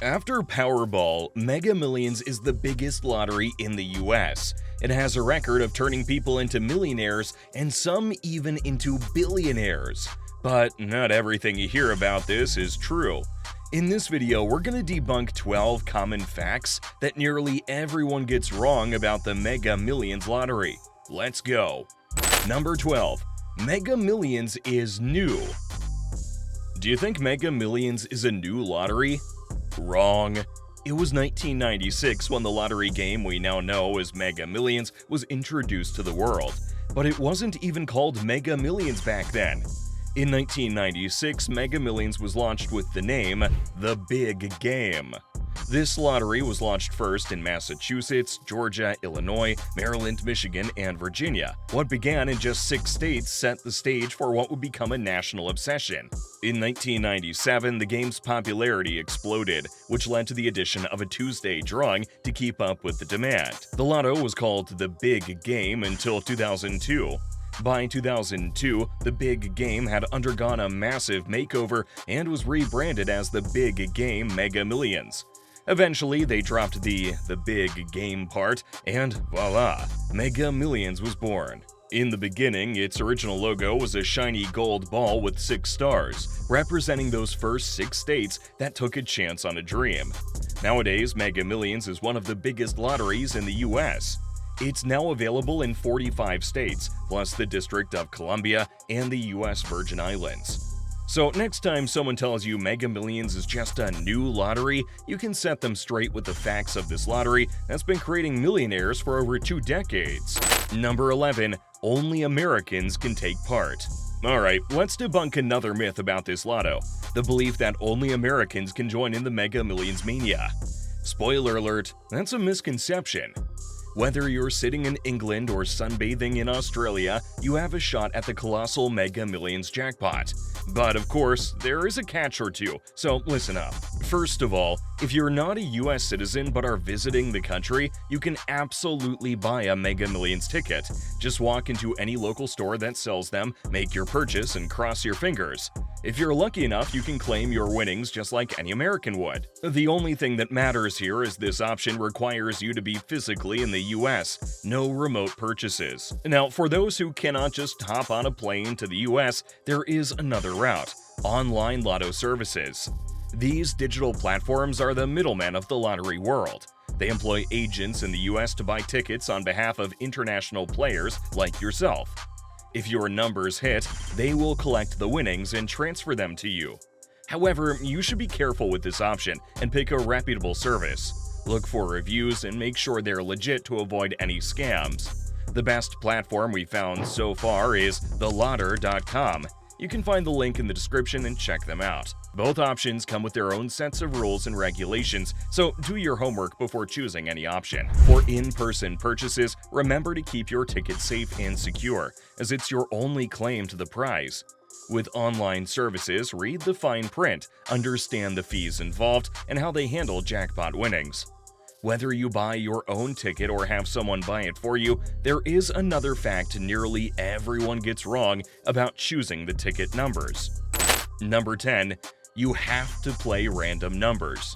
After Powerball, Mega Millions is the biggest lottery in the US. It has a record of turning people into millionaires and some even into billionaires. But not everything you hear about this is true. In this video, we're going to debunk 12 common facts that nearly everyone gets wrong about the Mega Millions lottery. Let's go. Number 12. Mega Millions is new. Do you think Mega Millions is a new lottery? Wrong. It was 1996 when the lottery game we now know as Mega Millions was introduced to the world, but it wasn't even called Mega Millions back then. In 1996, Mega Millions was launched with the name The Big Game. This lottery was launched first in Massachusetts, Georgia, Illinois, Maryland, Michigan, and Virginia. What began in just 6 states set the stage for what would become a national obsession. In 1997, the game's popularity exploded, which led to the addition of a Tuesday drawing to keep up with the demand. The lotto was called The Big Game until 2002. By 2002, the Big Game had undergone a massive makeover and was rebranded as the Big Game Mega Millions. Eventually, they dropped the Big Game part, and voila, Mega Millions was born. In the beginning, its original logo was a shiny gold ball with 6 stars, representing those first 6 states that took a chance on a dream. Nowadays, Mega Millions is one of the biggest lotteries in the US. It's now available in 45 states, plus the District of Columbia and the US Virgin Islands. So next time someone tells you Mega Millions is just a new lottery, you can set them straight with the facts of this lottery that's been creating millionaires for over 2 decades. Number 11. Only Americans can take part. Alright, let's debunk another myth about this lotto, the belief that only Americans can join in the Mega Millions mania. Spoiler alert, that's a misconception. Whether you're sitting in England or sunbathing in Australia, you have a shot at the colossal Mega Millions jackpot. But of course, there is a catch or two, so listen up. First of all, if you're not a US citizen but are visiting the country, you can absolutely buy a Mega Millions ticket. Just walk into any local store that sells them, make your purchase, and cross your fingers. If you're lucky enough, you can claim your winnings just like any American would. The only thing that matters here is this option requires you to be physically in the US, no remote purchases. Now, for those who cannot just hop on a plane to the US, there is another route: online lotto services. These digital platforms are the middlemen of the lottery world. They employ agents in the US to buy tickets on behalf of international players like yourself. If your numbers hit, they will collect the winnings and transfer them to you. However, you should be careful with this option and pick a reputable service. Look for reviews and make sure they're legit to avoid any scams. The best platform we found so far is thelottery.com. You can find the link in the description and check them out. Both options come with their own sets of rules and regulations, so do your homework before choosing any option. For in-person purchases, remember to keep your ticket safe and secure, as it's your only claim to the prize. With online services, read the fine print, understand the fees involved, and how they handle jackpot winnings. Whether you buy your own ticket or have someone buy it for you, there is another fact nearly everyone gets wrong about choosing the ticket numbers. Number 10. You have to play random numbers.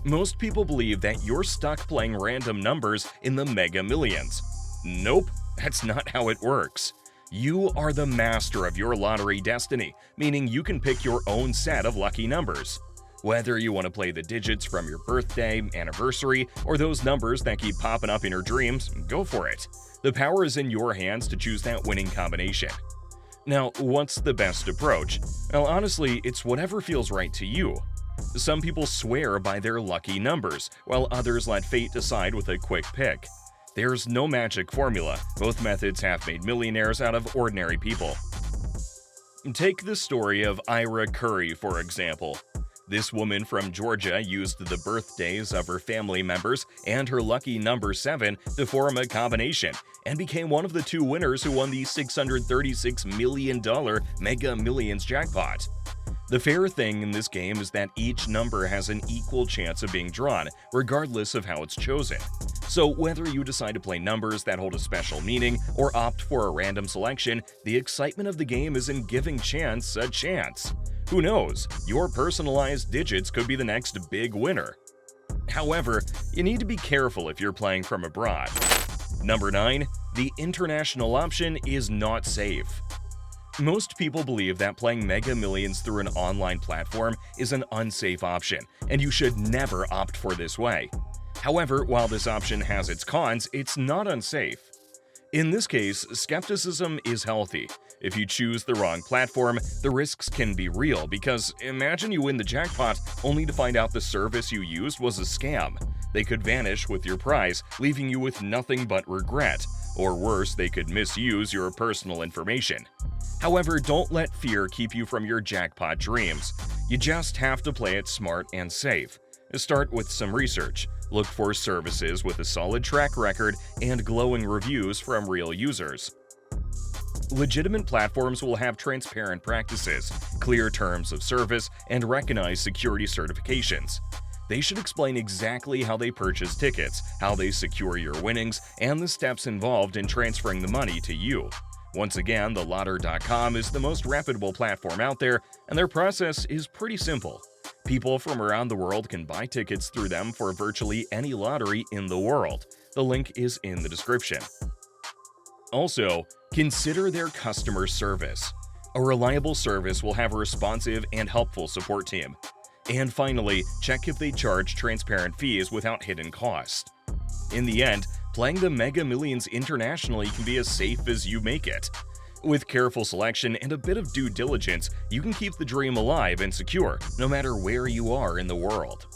Most people believe that you're stuck playing random numbers in the Mega Millions. Nope, that's not how it works. You are the master of your lottery destiny, meaning you can pick your own set of lucky numbers. Whether you want to play the digits from your birthday, anniversary, or those numbers that keep popping up in your dreams, go for it. The power is in your hands to choose that winning combination. Now, what's the best approach? Well, honestly, it's whatever feels right to you. Some people swear by their lucky numbers, while others let fate decide with a quick pick. There's no magic formula. Both methods have made millionaires out of ordinary people. Take the story of Ira Curry, for example. This woman from Georgia used the birthdays of her family members and her lucky number 7 to form a combination, and became one of the 2 winners who won the $636 million Mega Millions jackpot. The fair thing in this game is that each number has an equal chance of being drawn, regardless of how it's chosen. So whether you decide to play numbers that hold a special meaning or opt for a random selection, the excitement of the game is in giving chance a chance. Who knows, your personalized digits could be the next big winner. However, you need to be careful if you're playing from abroad. Number 9. The international option is not safe. Most people believe that playing Mega Millions through an online platform is an unsafe option, and you should never opt for this way. However, while this option has its cons, it's not unsafe. In this case, skepticism is healthy. If you choose the wrong platform, the risks can be real because imagine you win the jackpot only to find out the service you used was a scam. They could vanish with your prize, leaving you with nothing but regret. Or worse, they could misuse your personal information. However, don't let fear keep you from your jackpot dreams. You just have to play it smart and safe. Start with some research. Look for services with a solid track record and glowing reviews from real users. Legitimate platforms will have transparent practices, clear terms of service, and recognized security certifications. They should explain exactly how they purchase tickets, how they secure your winnings, and the steps involved in transferring the money to you. Once again, the lottery.com is the most reputable platform out there, and their process is pretty simple. People from around the world can buy tickets through them for virtually any lottery in the world. The link is in the description. Also, consider their customer service. A reliable service will have a responsive and helpful support team. And finally, check if they charge transparent fees without hidden costs. In the end, playing the Mega Millions internationally can be as safe as you make it. With careful selection and a bit of due diligence, you can keep the dream alive and secure, no matter where you are in the world.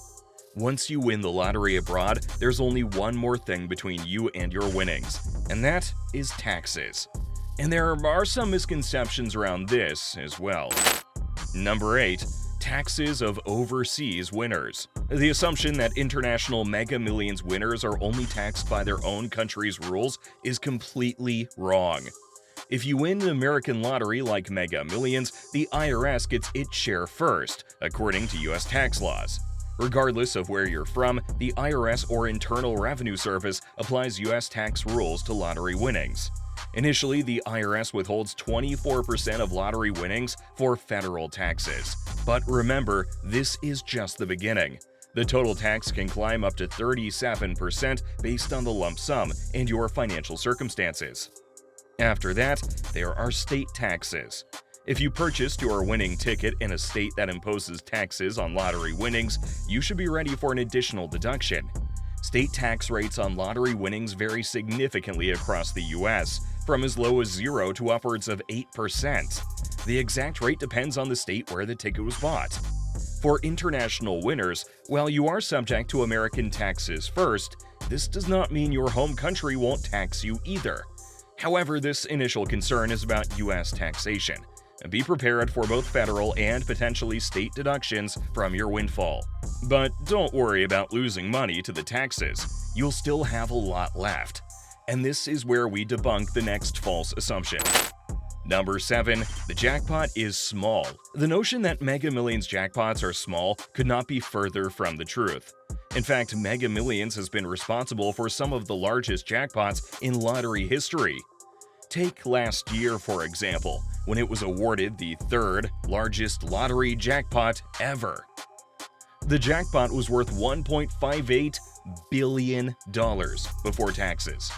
Once you win the lottery abroad, there's only one more thing between you and your winnings, and that is taxes. And there are some misconceptions around this as well. Number 8. Taxes of overseas winners. The assumption that international Mega Millions winners are only taxed by their own country's rules is completely wrong. If you win an American lottery like Mega Millions, the IRS gets its share first, according to US tax laws. Regardless of where you're from, the IRS or Internal Revenue Service applies US tax rules to lottery winnings. Initially, the IRS withholds 24% of lottery winnings for federal taxes. But remember, this is just the beginning. The total tax can climb up to 37% based on the lump sum and your financial circumstances. After that, there are state taxes. If you purchased your winning ticket in a state that imposes taxes on lottery winnings, you should be ready for an additional deduction. State tax rates on lottery winnings vary significantly across the US, from as low as 0 to upwards of 8%. The exact rate depends on the state where the ticket was bought. For international winners, while you are subject to American taxes first, this does not mean your home country won't tax you either. However, this initial concern is about US taxation. Be prepared for both federal and potentially state deductions from your windfall. But don't worry about losing money to the taxes. You'll still have a lot left. And this is where we debunk the next false assumption. Number 7. The jackpot is small. The notion that Mega Millions jackpots are small could not be further from the truth. In fact, Mega Millions has been responsible for some of the largest jackpots in lottery history. Take last year, for example, when it was awarded the third largest lottery jackpot ever. The jackpot was worth $1.58 billion before taxes.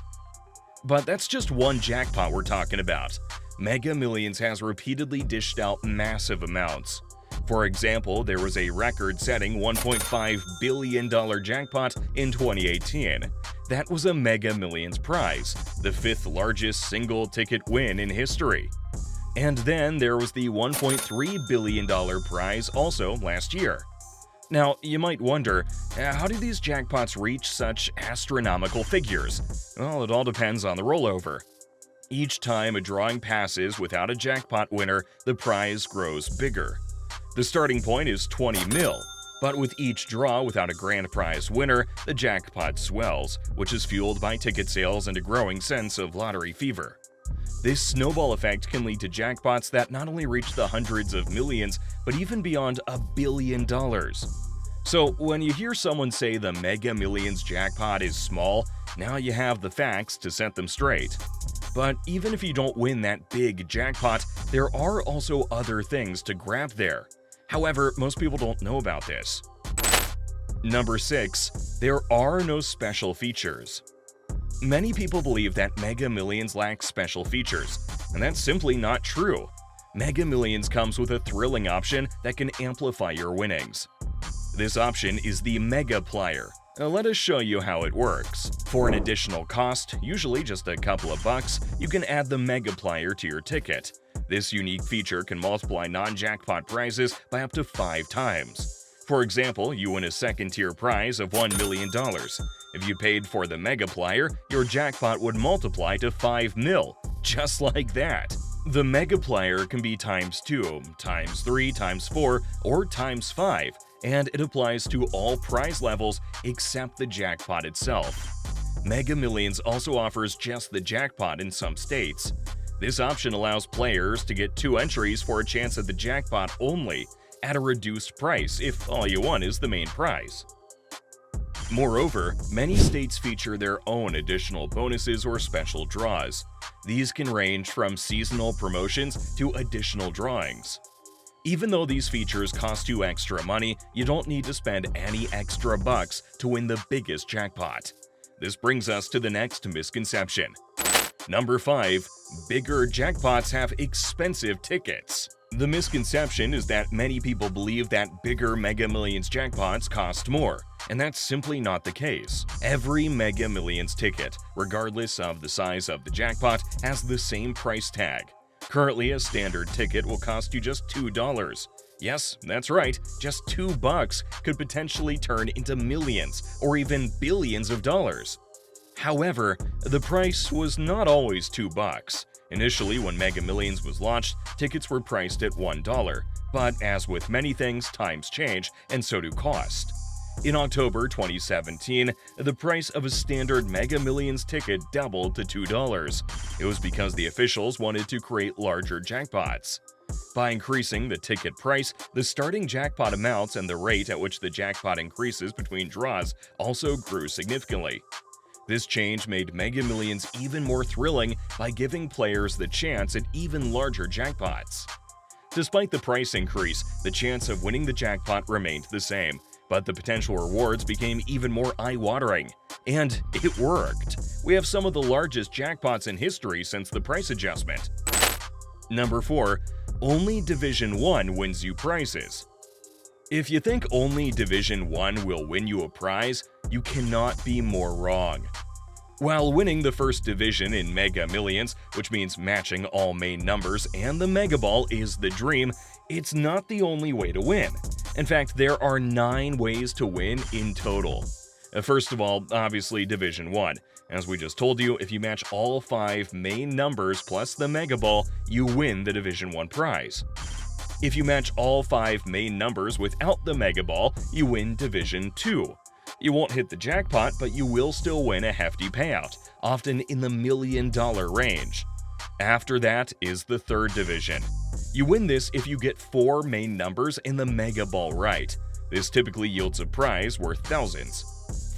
But that's just one jackpot we're talking about. Mega Millions has repeatedly dished out massive amounts. For example, there was a record-setting $1.5 billion jackpot in 2018. That was a Mega Millions prize, the 5th largest single-ticket win in history. And then there was the $1.3 billion prize also last year. Now, you might wonder, how do these jackpots reach such astronomical figures? Well, it all depends on the rollover. Each time a drawing passes without a jackpot winner, the prize grows bigger. The starting point is 20 mil, but with each draw without a grand prize winner, the jackpot swells, which is fueled by ticket sales and a growing sense of lottery fever. This snowball effect can lead to jackpots that not only reach the hundreds of millions, but even beyond $1 billion. So when you hear someone say the Mega Millions jackpot is small, now you have the facts to set them straight. But even if you don't win that big jackpot, there are also other things to grab there. However, most people don't know about this. Number 6. There are no special features. Many people believe that Mega Millions lacks special features, and that's simply not true. Mega Millions comes with a thrilling option that can amplify your winnings. This option is the Megaplier. Now let us show you how it works. For an additional cost, usually just a couple of bucks, you can add the Megaplier to your ticket. This unique feature can multiply non-jackpot prizes by up to 5 times. For example, you win a second-tier prize of $1 million. If you paid for the Megaplier, your jackpot would multiply to 5 mil, just like that. The Megaplier can be times 2, times 3, times 4, or times 5, and it applies to all prize levels except the jackpot itself. Mega Millions also offers just the jackpot in some states. This option allows players to get 2 entries for a chance at the jackpot only, at a reduced price if all you want is the main prize. Moreover, many states feature their own additional bonuses or special draws. These can range from seasonal promotions to additional drawings. Even though these features cost you extra money, you don't need to spend any extra bucks to win the biggest jackpot. This brings us to the next misconception. Number 5. Bigger jackpots have expensive tickets. The misconception is that many people believe that bigger Mega Millions jackpots cost more, and that's simply not the case. Every Mega Millions ticket, regardless of the size of the jackpot, has the same price tag. Currently, a standard ticket will cost you just $2. Yes, that's right, just $2 could potentially turn into millions or even billions of dollars. However, the price was not always $2. Initially, when Mega Millions was launched, tickets were priced at $1, but as with many things, times change, and so do cost. In October 2017, the price of a standard Mega Millions ticket doubled to $2. It was because the officials wanted to create larger jackpots. By increasing the ticket price, the starting jackpot amounts and the rate at which the jackpot increases between draws also grew significantly. This change made Mega Millions even more thrilling by giving players the chance at even larger jackpots. Despite the price increase, the chance of winning the jackpot remained the same, but the potential rewards became even more eye-watering. And it worked! We have some of the largest jackpots in history since the price adjustment. Number 4. Only Division 1 wins you prizes. If you think only Division 1 will win you a prize, you cannot be more wrong. While winning the first division in Mega Millions, which means matching all main numbers, and the Mega Ball is the dream, it's not the only way to win. In fact, there are 9 ways to win in total. First of all, obviously Division 1. As we just told you, if you match all 5 main numbers plus the Mega Ball, you win the Division 1 prize. If you match all 5 main numbers without the Mega Ball, you win Division 2. You won't hit the jackpot, but you will still win a hefty payout, often in the $1 million range. After that is the third division. You win this if you get 4 main numbers and the Mega Ball right. This typically yields a prize worth thousands.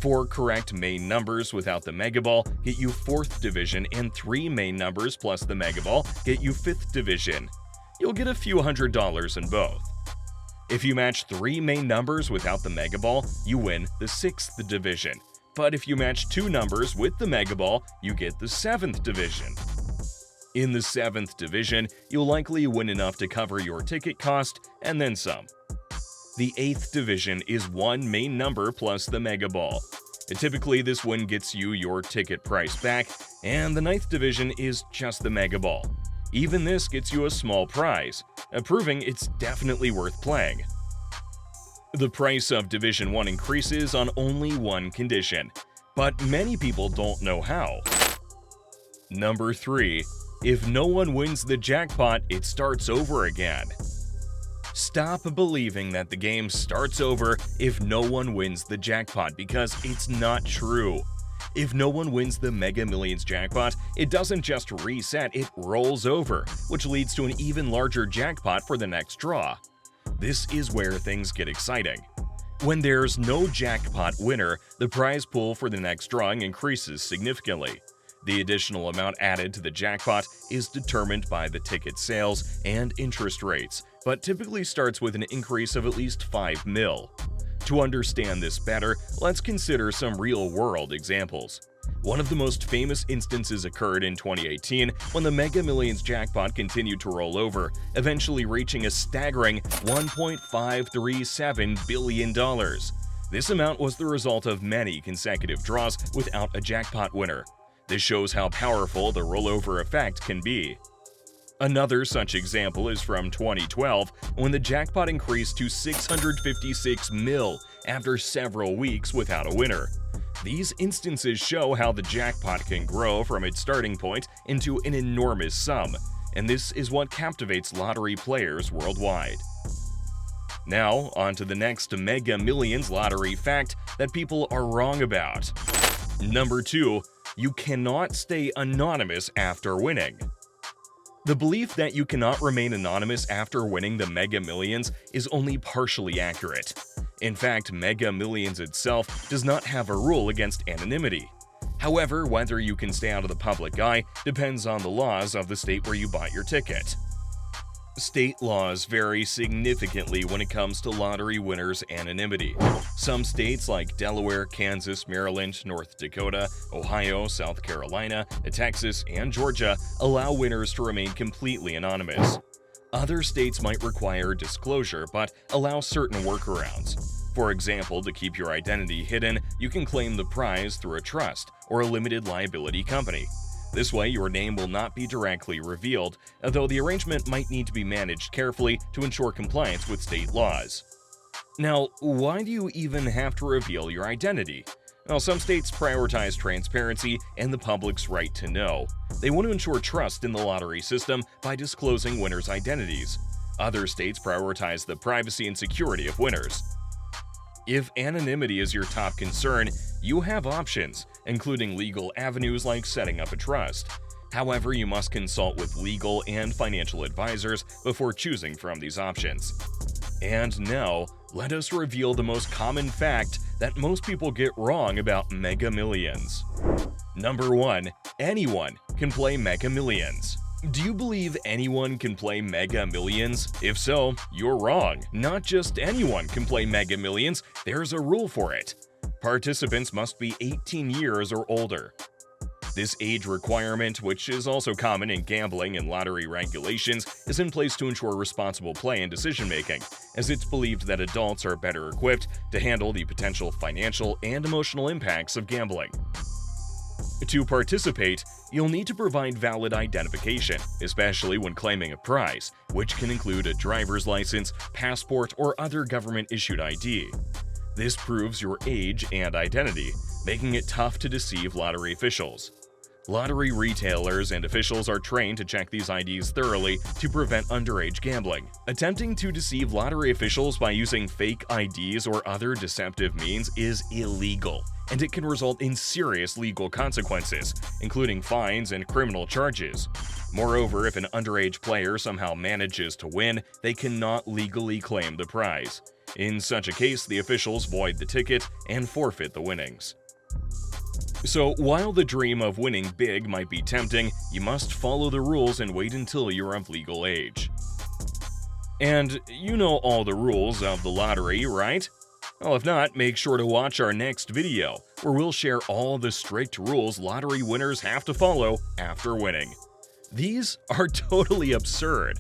4 correct main numbers without the Mega Ball get you 4th division, and 3 main numbers plus the Mega Ball get you 5th division. You'll get a few $100s in both. If you match 3 main numbers without the Mega Ball, you win the 6th division. But if you match 2 numbers with the Mega Ball, you get the 7th division. In the 7th division, you'll likely win enough to cover your ticket cost and then some. The 8th division is 1 main number plus the Mega Ball. Typically, this win gets you your ticket price back, and the 9th division is just the Mega Ball. Even this gets you a small prize, proving it's definitely worth playing. The price of Division 1 increases on only one condition, but many people don't know how. Number 3. If no one wins the jackpot, it starts over again. Stop believing that the game starts over if no one wins the jackpot, because it's not true. If no one wins the Mega Millions jackpot, it doesn't just reset, it rolls over, which leads to an even larger jackpot for the next draw. This is where things get exciting. When there's no jackpot winner, the prize pool for the next drawing increases significantly. The additional amount added to the jackpot is determined by the ticket sales and interest rates, but typically starts with an increase of at least 5 mil. To understand this better, let's consider some real-world examples. One of the most famous instances occurred in 2018 when the MegaMillions jackpot continued to roll over, eventually reaching a staggering $1.537 billion. This amount was the result of many consecutive draws without a jackpot winner. This shows how powerful the rollover effect can be. Another such example is from 2012, when the jackpot increased to 656 mil after several weeks without a winner. These instances show how the jackpot can grow from its starting point into an enormous sum, and this is what captivates lottery players worldwide. Now, on to the next Mega Millions lottery fact that people are wrong about. Number 2. You cannot stay anonymous after winning. The belief that you cannot remain anonymous after winning the Mega Millions is only partially accurate. In fact, Mega Millions itself does not have a rule against anonymity. However, whether you can stay out of the public eye depends on the laws of the state where you bought your ticket. State laws vary significantly when it comes to lottery winners' anonymity. Some states like Delaware, Kansas, Maryland, North Dakota, Ohio, South Carolina, Texas, and Georgia allow winners to remain completely anonymous. Other states might require disclosure but allow certain workarounds. For example, to keep your identity hidden, you can claim the prize through a trust or a limited liability company. This way, your name will not be directly revealed, although the arrangement might need to be managed carefully to ensure compliance with state laws. Now, why do you even have to reveal your identity? Well, some states prioritize transparency and the public's right to know. They want to ensure trust in the lottery system by disclosing winners' identities. Other states prioritize the privacy and security of winners. If anonymity is your top concern, you have options, including legal avenues like setting up a trust. However, you must consult with legal and financial advisors before choosing from these options. And now, let us reveal the most common fact that most people get wrong about Mega Millions. Number 1. Anyone can play Mega Millions. Do you believe anyone can play Mega Millions? If so, you're wrong. Not just anyone can play Mega Millions, there's a rule for it. Participants must be 18 years or older. This age requirement, which is also common in gambling and lottery regulations, is in place to ensure responsible play and decision-making, as it's believed that adults are better equipped to handle the potential financial and emotional impacts of gambling. To participate, you'll need to provide valid identification, especially when claiming a prize, which can include a driver's license, passport, or other government-issued ID. This proves your age and identity, making it tough to deceive lottery officials. Lottery retailers and officials are trained to check these IDs thoroughly to prevent underage gambling. Attempting to deceive lottery officials by using fake IDs or other deceptive means is illegal, and it can result in serious legal consequences, including fines and criminal charges. Moreover, if an underage player somehow manages to win, they cannot legally claim the prize. In such a case, the officials void the ticket and forfeit the winnings. So, while the dream of winning big might be tempting, you must follow the rules and wait until you're of legal age. And you know all the rules of the lottery, right? Well, if not, make sure to watch our next video, where we'll share all the strict rules lottery winners have to follow after winning. These are totally absurd.